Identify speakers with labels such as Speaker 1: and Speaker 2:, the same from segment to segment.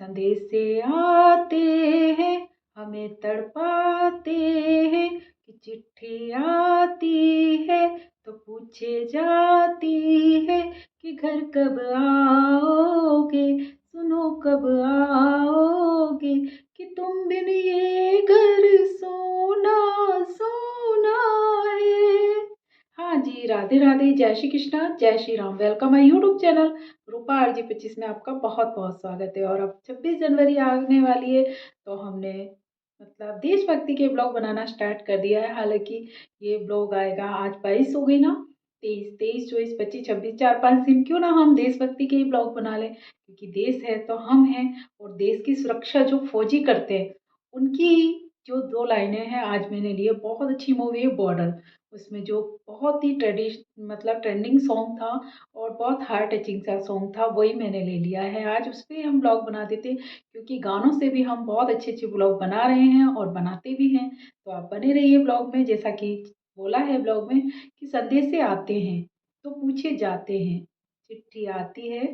Speaker 1: संदेशे आते हैं हमें तड़पाते हैं कि चिट्ठी आती है तो पूछे जाती है कि घर कब आओगे, सुनो कब आओगे कि तुम बिन ये घर सोना सोना है। हाँ जी, राधे राधे, जय श्री कृष्णा, जय Shri Ram. Welcome my YouTube channel Rupa RG 25 में आपका बहुत बहुत स्वागत है। और अब 26 जनवरी आने वाली है तो हमने मतलब देशभक्ति के ब्लॉग बनाना स्टार्ट कर दिया है। हालांकि ये ब्लॉग आएगा, आज 22 हो गई ना, 23, 24, 25, 26, 4-5 दिन क्यों ना हम देशभक्ति के ही ब्लॉग बना लें, क्योंकि देश है तो हम हैं। और देश की सुरक्षा जो फौजी करते हैं उनकी जो 2 लाइनें हैं आज मैंने लिए। बहुत अच्छी मूवी है बॉर्डर, उसमें जो बहुत ही मतलब ट्रेंडिंग सॉन्ग था और बहुत हार्ट टचिंग सा सॉन्ग था, वही मैंने ले लिया है। आज उस पर हम ब्लॉग बना देते, क्योंकि गानों से भी हम बहुत अच्छे अच्छे ब्लॉग बना रहे हैं और बनाते भी हैं। तो आप बने रहिए ब्लॉग में। जैसा कि बोला है ब्लॉग में कि संदेशे आते हैं तो पूछे जाते हैं, चिट्ठी आती है,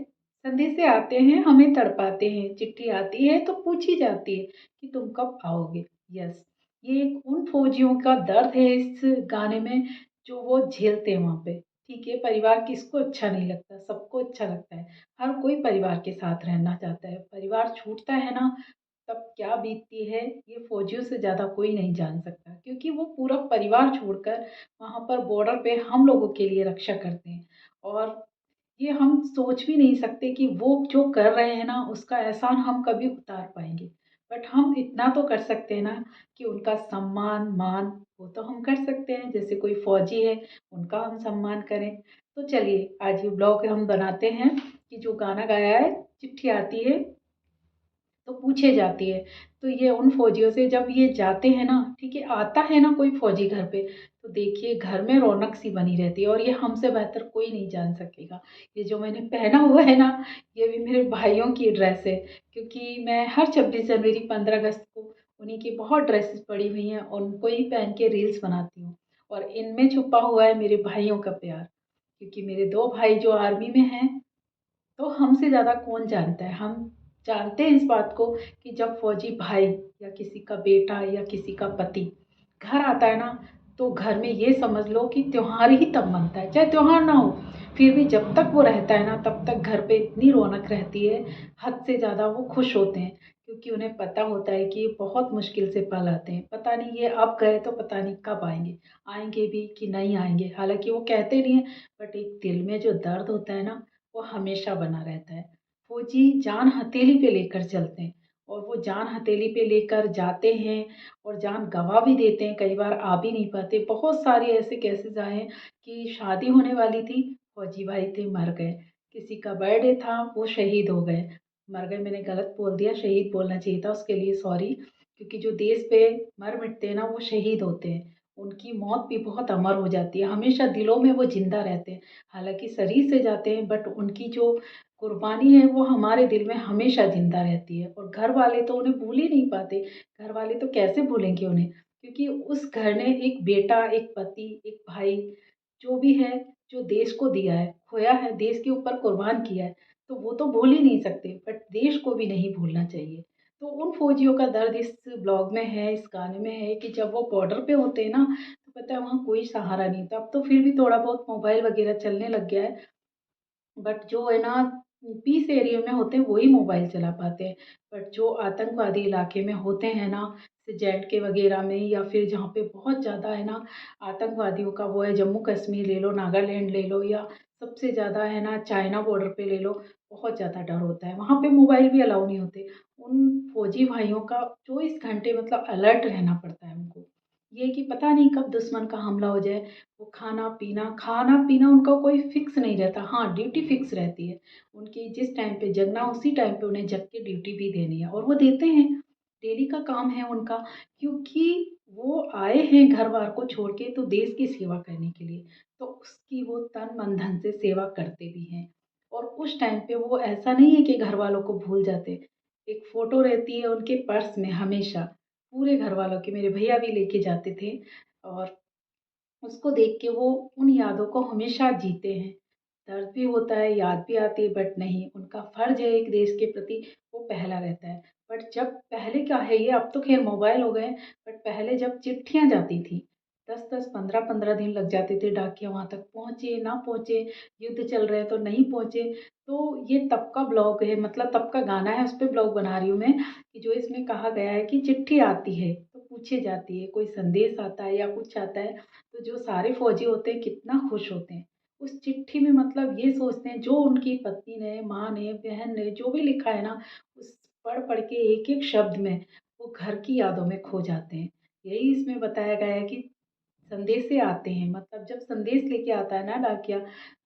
Speaker 1: संदेशे आते हैं हमें तड़पाते हैं, चिट्ठी आती है तो पूछी जाती है कि तुम कब आओगे। यस, ये उन फौजियों का दर्द है इस गाने में, जो वो झेलते हैं वहाँ पे। ठीक है, परिवार किसको अच्छा नहीं लगता, सबको अच्छा लगता है। हर कोई परिवार के साथ रहना चाहता है। परिवार छूटता है ना, तब क्या बीतती है ये फौजियों से ज़्यादा कोई नहीं जान सकता, क्योंकि वो पूरा परिवार छोड़कर वहाँ पर बॉर्डर पे हम लोगों के लिए रक्षा करते हैं। और ये हम सोच भी नहीं सकते कि वो जो कर रहे हैं ना उसका एहसान हम कभी उतार पाएंगे। बट हम इतना तो कर सकते हैं ना कि उनका सम्मान मान वो तो हम कर सकते हैं। जैसे कोई फौजी है उनका हम सम्मान करें। तो चलिए आज ये ब्लॉग हम बनाते हैं कि जो गाना गाया है, चिट्ठी आती है तो पूछे जाती है। तो ये उन फौजियों से जब ये जाते हैं ना, ठीक है, आता है ना कोई फौजी घर पे, तो देखिए घर में रौनक सी बनी रहती है। और ये हमसे बेहतर कोई नहीं जान सकेगा। ये जो मैंने पहना हुआ है ना, ये भी मेरे भाइयों की ड्रेस है, क्योंकि मैं हर 26 जनवरी 15 अगस्त को उन्हीं की बहुत ड्रेसेस पड़ी हुई हैं, उनको ही पहन के रील्स बनाती हूँ। और इनमें छुपा हुआ है मेरे भाइयों का प्यार, क्योंकि मेरे 2 भाई जो आर्मी में हैं, तो हमसे ज़्यादा कौन जानता है। हम जानते हैं इस बात को कि जब फौजी भाई या किसी का बेटा या किसी का पति घर आता है ना, तो घर में ये समझ लो कि त्योहार ही तब मनता है। चाहे त्योहार ना हो, फिर भी जब तक वो रहता है ना तब तक घर पे इतनी रौनक रहती है, हद से ज़्यादा वो खुश होते हैं। क्योंकि उन्हें पता होता है कि ये बहुत मुश्किल से पल आते हैं। पता नहीं ये अब गए तो पता नहीं कब आएंगे, आएंगे भी कि नहीं आएंगे। हालांकि वो कहते नहीं है, बट एक दिल में जो दर्द होता है ना, वो हमेशा बना रहता है। फौजी जान हथेली पे लेकर चलते हैं, और वो जान हथेली पे लेकर जाते हैं और जान गंवा भी देते हैं। कई बार आ भी नहीं पाते। बहुत सारे ऐसे केसेस आए हैं कि शादी होने वाली थी, फौजी भाई थे मर गए। किसी का बर्थडे था, वो शहीद हो गए। मर गए मैंने गलत बोल दिया, शहीद बोलना चाहिए था, उसके लिए सॉरी। क्योंकि जो देश पे मर मिटते हैं ना वो शहीद होते हैं, उनकी मौत भी बहुत अमर हो जाती है, हमेशा दिलों में वो जिंदा रहते हैं। हालांकि शरीर से जाते हैं, बट उनकी जो कुर्बानी है वो हमारे दिल में हमेशा जिंदा रहती है। और घर वाले तो उन्हें भूल ही नहीं पाते। घर वाले तो कैसे भूलेंगे उन्हें, क्योंकि उस घर ने एक बेटा, एक पति, एक भाई, जो भी है, जो देश को दिया है, खोया है, देश के ऊपर कुर्बान किया है, तो वो तो भूल ही नहीं सकते। बट देश को भी नहीं भूलना चाहिए। तो उन फौजियों का दर्द इस ब्लॉग में है, इस गाने में है, कि जब वो बॉर्डर पे होते हैं ना, तो पता है वहाँ कोई सहारा नहीं था। अब तो फिर भी थोड़ा बहुत मोबाइल वगैरह चलने लग गया है, बट जो है ना पीस एरिया में होते हैं वही मोबाइल चला पाते हैं। बट जो आतंकवादी इलाके में होते हैं ना, जैसे जेड के वगैरह में, या फिर जहाँ पे बहुत ज़्यादा है ना आतंकवादियों का वो है, जम्मू कश्मीर ले लो, नागालैंड ले लो, या सबसे ज़्यादा है ना चाइना बॉर्डर पे ले लो, बहुत ज़्यादा डर होता है। वहाँ पे मोबाइल भी अलाउ नहीं होते। उन फौजी भाइयों का 24 घंटे मतलब अलर्ट रहना पड़ता है उनको। ये कि पता नहीं कब दुश्मन का हमला हो जाए। वो खाना पीना उनका कोई फिक्स नहीं रहता। हाँ, ड्यूटी फिक्स रहती है उनकी, जिस टाइम पे जगना उसी टाइम पे उन्हें जग के ड्यूटी भी देनी है, और वो देते हैं। डेली का काम है उनका, क्योंकि वो आए हैं घर बार को छोड़ के तो देश की सेवा करने के लिए, तो उसकी वो तन मन धन से सेवा करते भी हैं। और उस टाइम पे वो ऐसा नहीं है कि घर वालों को भूल जाते। एक फोटो रहती है उनके पर्स में हमेशा, पूरे घर वालों की, मेरे भैया भी लेके जाते थे। और उसको देख के वो उन यादों को हमेशा जीते हैं। दर्द भी होता है, याद भी आती है, बट नहीं, उनका फ़र्ज़ है एक देश के प्रति, वो पहला रहता है। बट जब पहले क्या है ये, अब तो ख़ैर मोबाइल हो गए, बट पहले जब चिट्ठियाँ जाती थी, 10-10, 15-15 दिन लग जाते थे डाकिया वहाँ तक पहुँचे, ना पहुँचे, युद्ध चल रहे हैं तो नहीं पहुँचे। तो ये तब का ब्लॉग है, मतलब तब का गाना है, उस पे ब्लॉग बना रही हूँ मैं, कि जो इसमें कहा गया है कि चिट्ठी आती है, तो पूछी जाती है, कोई संदेश आता है या कुछ आता है, तो जो सारे फ़ौजी होते हैं कितना खुश होते हैं। उस चिट्ठी में मतलब ये सोचते हैं, जो उनकी पत्नी ने, माँ ने, बहन ने जो भी लिखा है ना, उस पढ़-पढ़ के एक-एक शब्द में वो घर की यादों में खो जाते हैं। यही इसमें बताया गया है कि संदेशे आते हैं, मतलब जब संदेश लेके आता है ना डाकिया,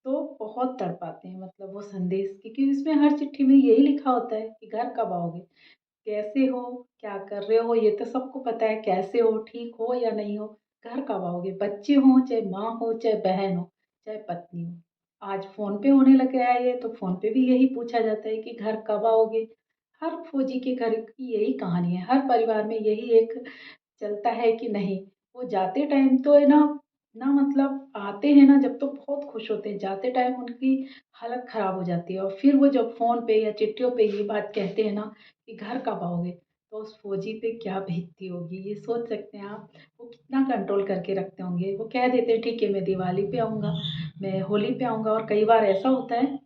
Speaker 1: तो बहुत तड़पाते हैं, मतलब वो संदेश, क्योंकि उसमें हर चिट्ठी में यही लिखा होता है कि घर कब आओगे? कैसे हो? क्या कर रहे हो? ये तो सबको पता है, कैसे हो? ठीक हो या नहीं हो? घर कब आओगे? बच्चे हों, चाहे माँ हो, चाहे बहन हो, चाहे पत्नी हो। आज फ़ोन पे होने लग गया है ये, तो फ़ोन पे भी यही पूछा जाता है कि घर कब आओगे? हर फौजी के घर की यही कहानी है, हर परिवार में यही एक चलता है कि नहीं, वो जाते टाइम तो है ना, ना मतलब आते हैं ना जब, तो बहुत खुश होते हैं, जाते टाइम उनकी हालत ख़राब हो जाती है, और फिर वो जब फ़ोन पे या चिट्ठियों पे ये बात कहते हैं ना कि घर कब आओगे, तो उस फौजी पे क्या बीतती होगी, ये सोच सकते हैं आप। वो कितना कंट्रोल करके रखते होंगे। वो कह देते हैं ठीक है, मैं दिवाली पे आऊँगा, मैं होली पे आऊँगा, और कई बार ऐसा होता है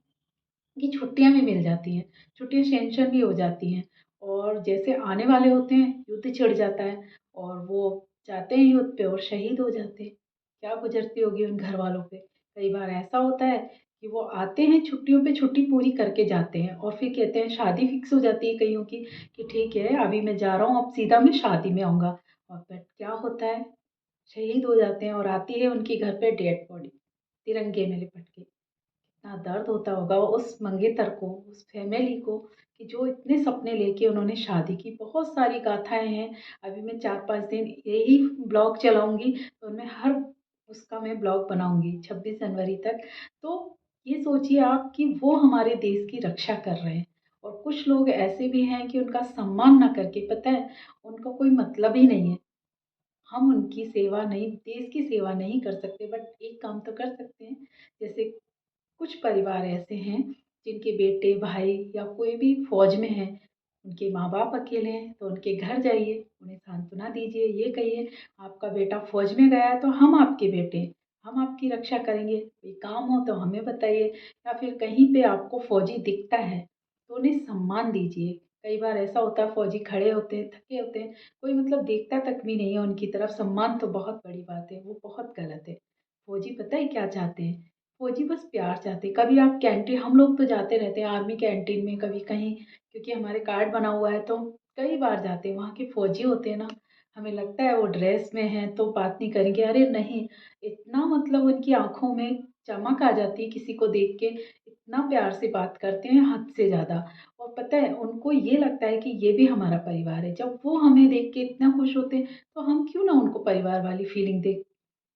Speaker 1: कि छुट्टियाँ भी मिल जाती हैं, छुट्टियाँ सैंक्शन भी हो जाती हैं, और जैसे आने वाले होते हैं, युद्ध छिड़ जाता है, और वो जाते हैं युद्ध पे और शहीद हो जाते हैं। क्या गुज़रती होगी उन घरवालों पे। कई बार ऐसा होता है कि वो आते हैं छुट्टियों पे, छुट्टी पूरी करके जाते हैं, और फिर कहते हैं, शादी फिक्स हो जाती है कइयों की कि ठीक है, अभी मैं जा रहा हूँ, अब सीधा मैं शादी में आऊँगा, और बट क्या होता है, शहीद हो जाते हैं, और आती है उनके घर पे डेड बॉडी, तिरंगे में लिपट के। कितना दर्द होता होगा उस मंगेतर को, उस फैमिली को, कि जो इतने सपने लेके उन्होंने शादी की। बहुत सारी गाथाएँ हैं, अभी मैं 4-5 दिन यही ब्लॉग चलाऊँगी, तो उनमें हर उसका मैं ब्लॉग बनाऊँगी 26 जनवरी तक। तो ये सोचिए आप कि वो हमारे देश की रक्षा कर रहे हैं, और कुछ लोग ऐसे भी हैं कि उनका सम्मान ना करके, पता है, उनका कोई मतलब ही नहीं है। हम उनकी सेवा नहीं, देश की सेवा नहीं कर सकते, बट एक काम तो कर सकते हैं, जैसे कुछ परिवार ऐसे हैं जिनके बेटे, भाई या कोई भी फ़ौज में है, उनके माँ-बाप अकेले हैं, तो उनके घर जाइए, उन्हें सांत्वना दीजिए, ये कहिए, आपका बेटा फ़ौज में गया है तो हम आपके बेटे हैं, हम आपकी रक्षा करेंगे, कोई काम हो तो हमें बताइए, या फिर कहीं पे आपको फ़ौजी दिखता है, तो उन्हें सम्मान दीजिए। कई बार ऐसा होता है, फ़ौजी खड़े होते हैं, थके होते हैं, कोई मतलब देखता तक भी नहीं है उनकी तरफ, सम्मान तो बहुत बड़ी बात है, वो बहुत गलत है। फ़ौजी पता है क्या चाहते हैं? फौजी बस प्यार चाहते हैं। कभी आप कैंटीन, हम लोग तो जाते रहते हैं आर्मी कैंटीन में, कभी कहीं, क्योंकि हमारे कार्ड बना हुआ है, तो कई बार जाते हैं। वहाँ के फौजी होते हैं ना, हमें लगता है वो ड्रेस में हैं तो बात नहीं करेंगे, अरे नहीं, इतना मतलब उनकी आँखों में चमक आ जाती है किसी को देख के, इतना प्यार से बात करते हैं, हद से ज़्यादा। और पता है उनको ये लगता है कि ये भी हमारा परिवार है। जब वो हमें देख के इतना खुश होते हैं, तो हम क्यों ना उनको परिवार वाली फीलिंग दे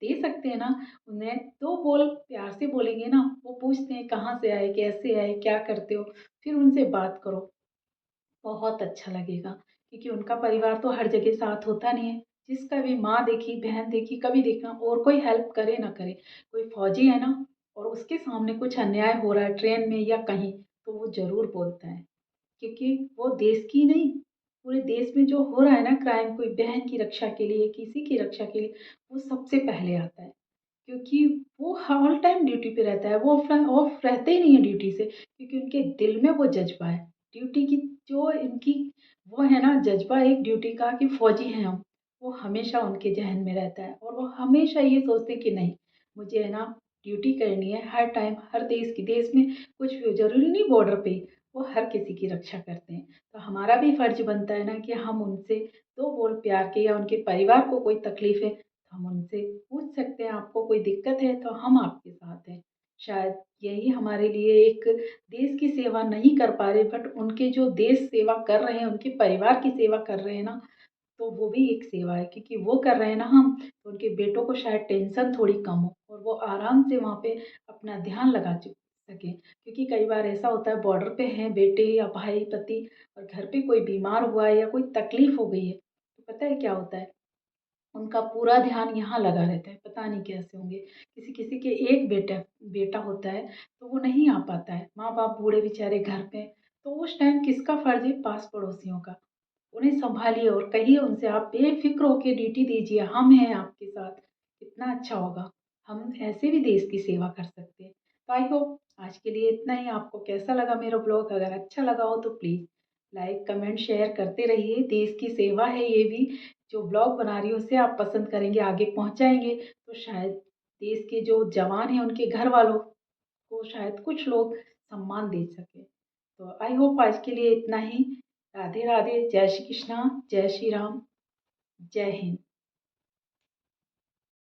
Speaker 1: दे सकते हैं ना उन्हें। 2 बोल प्यार से बोलेंगे ना, वो पूछते हैं कहाँ से आए, कैसे आए, क्या करते हो? फिर उनसे बात करो, बहुत अच्छा लगेगा, क्योंकि उनका परिवार तो हर जगह साथ होता नहीं है। जिसका भी माँ देखी, बहन देखी, कभी देखना, और कोई हेल्प करे ना करे, कोई फौजी है ना और उसके सामने कुछ अन्याय हो रहा है ट्रेन में या कहीं, तो वो ज़रूर बोलता है। क्योंकि वो देश की नहीं, पूरे देश में जो हो रहा है ना क्राइम, कोई बहन की रक्षा के लिए, किसी की रक्षा के लिए, वो सबसे पहले आता है। क्योंकि वो ऑल टाइम ड्यूटी पे रहता है, वो ऑफ रहते ही नहीं है ड्यूटी से, क्योंकि उनके दिल में वो जज्बा है ड्यूटी की, जो इनकी वो है ना जज्बा एक ड्यूटी का कि फौजी हैं हम, वो हमेशा उनके जहन में रहता है, और वो हमेशा ये सोचते हैं कि नहीं, मुझे है ना ड्यूटी करनी है हर टाइम, हर देश की, देश में कुछ भी हो, जरूरी नहीं बॉर्डर पे ही, वो हर किसी की रक्षा करते हैं। तो हमारा भी फर्ज बनता है ना कि हम उनसे 2 बोल प्यार के, या उनके परिवार को कोई तकलीफ है, हम उनसे पूछ सकते हैं, आपको कोई दिक्कत है तो हम आपके साथ हैं। शायद यही हमारे लिए एक, देश की सेवा नहीं कर पा रहे, बट उनके जो देश सेवा कर रहे हैं, उनके परिवार की सेवा कर रहे हैं ना, तो वो भी एक सेवा है, क्योंकि वो कर रहे हैं ना हम, तो उनके बेटों को शायद टेंशन थोड़ी कम हो, और वो आराम से वहाँ पे अपना ध्यान लगा सकें। क्योंकि कई बार ऐसा होता है, बॉर्डर पे हैं बेटे या भाई, पति, और घर पे कोई बीमार हुआ है या कोई तकलीफ हो गई है, तो पता है क्या होता है, उनका पूरा ध्यान यहाँ लगा रहता है, पता नहीं कैसे होंगे। किसी किसी के एक बेटा बेटा होता है तो वो नहीं आ पाता है, माँ बाप बूढ़े बेचारे घर पे, तो उस टाइम किसका फर्ज है? पास पड़ोसियों का। उन्हें संभालिए और कहिए उनसे, आप बेफिक्र होकर ड्यूटी दीजिए, हम हैं आपके साथ, कितना अच्छा होगा। हम ऐसे भी देश की सेवा कर सकते हैं। तो आई होप आज के लिए इतना ही। आपको कैसा लगा मेरा ब्लॉग? अगर अच्छा लगा हो तो प्लीज़ लाइक कमेंट शेयर करते रहिए। देश की सेवा है ये भी, जो ब्लॉग बना रही हूँ उसे आप पसंद करेंगे, आगे पहुँचाएंगे तो शायद देश के जो जवान हैं उनके घर वालों को शायद कुछ लोग सम्मान दे सके। तो आई होप आज के लिए इतना ही। राधे राधे, जय श्री कृष्णा, जय श्री राम, जय हिंद।